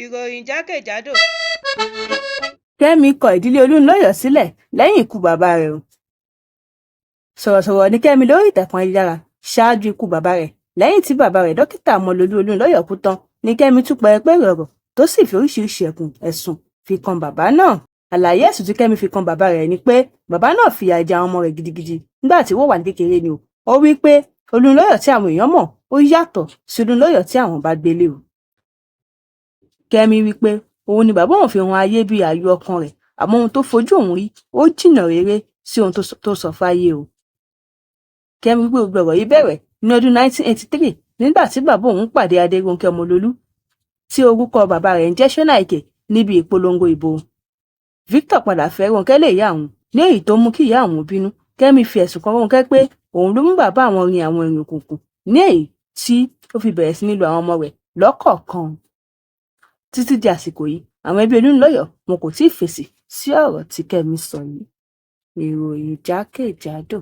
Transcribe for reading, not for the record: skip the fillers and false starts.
Ìròyìn jákèjádò. Kẹ́mi kọ ìdílé Olúnlọ́yọ̀ sílẹ̀ lẹ́yìn ikú bàbá rẹ̀ o. Sọ̀rọ̀sọ̀rọ̀ ni Kẹ́mi lórí ìtàkùn ayélujára ṣáájú ikú bàbá rẹ̀. Lẹ́yìn tí bàbá rẹ̀ dókítà Ọmọlolú Olúnlọ́yọ̀ kú tán ni Kẹ́mi tún pẹrẹpẹrẹ ọ̀rọ̀ tó sì fi oríṣiríṣi ẹ̀sùn fi kan bàbá náà. Àlàyé ẹ̀sùn tí Kẹ́mi fi kan bàbá rẹ̀ ni pé bàbá náà fìyà jẹ àwọn ọmọ rẹ̀ gidigidi nígbà tí wọ́n wà ní kékeré ni o. Ó wí pé Olúnlọ́yọ̀ tí àwọn èèyàn mọ̀ ó yàtọ̀ sí Olúnlọ́yọ̀ tí àwọn bá gbélé o. Kẹ́mi wí pé òun ni bàbá òun fi hàn ayé bí ààyò ọkàn rẹ̀, àmọ́ ohun tó fojú òun rí ó jìnnà réré sí ohun tó sọ fáyé o. Kẹ́mi wí pé gbogbo ọ̀rọ̀ yìí bẹ̀rẹ̀ ní ọdún 1983 nígbà tí bàbá òun pàdé Adérónkẹ́ Ọmọlolú tí orúkọ bàbá rẹ̀ ń jẹ́ Ṣónáìkè níbi ìpolongo ìbò. Victor padà fẹ́ Rónkẹ́ lé ìyá òun ní èyí tó mú kí ìyá òun bínú. Kẹ́mi fi ẹ̀sùn kan Rónkẹ́ pé òun ló mú bàbá àwọn rin àwọn ìrìn òkùnkùn ní èyí tí ó fi bẹ̀rẹ̀ sí ní lo àwọn ọmọ rẹ̀ lọ́kọ̀ọ̀kan. Títí di àsìkò yìí àwọn ẹbí Olúnlọ́yọ̀ wọn kò tí ì fèsì sí ọ̀rọ̀ tí Kẹ́mi sọ yìí. Ìròyìn jákèjádò.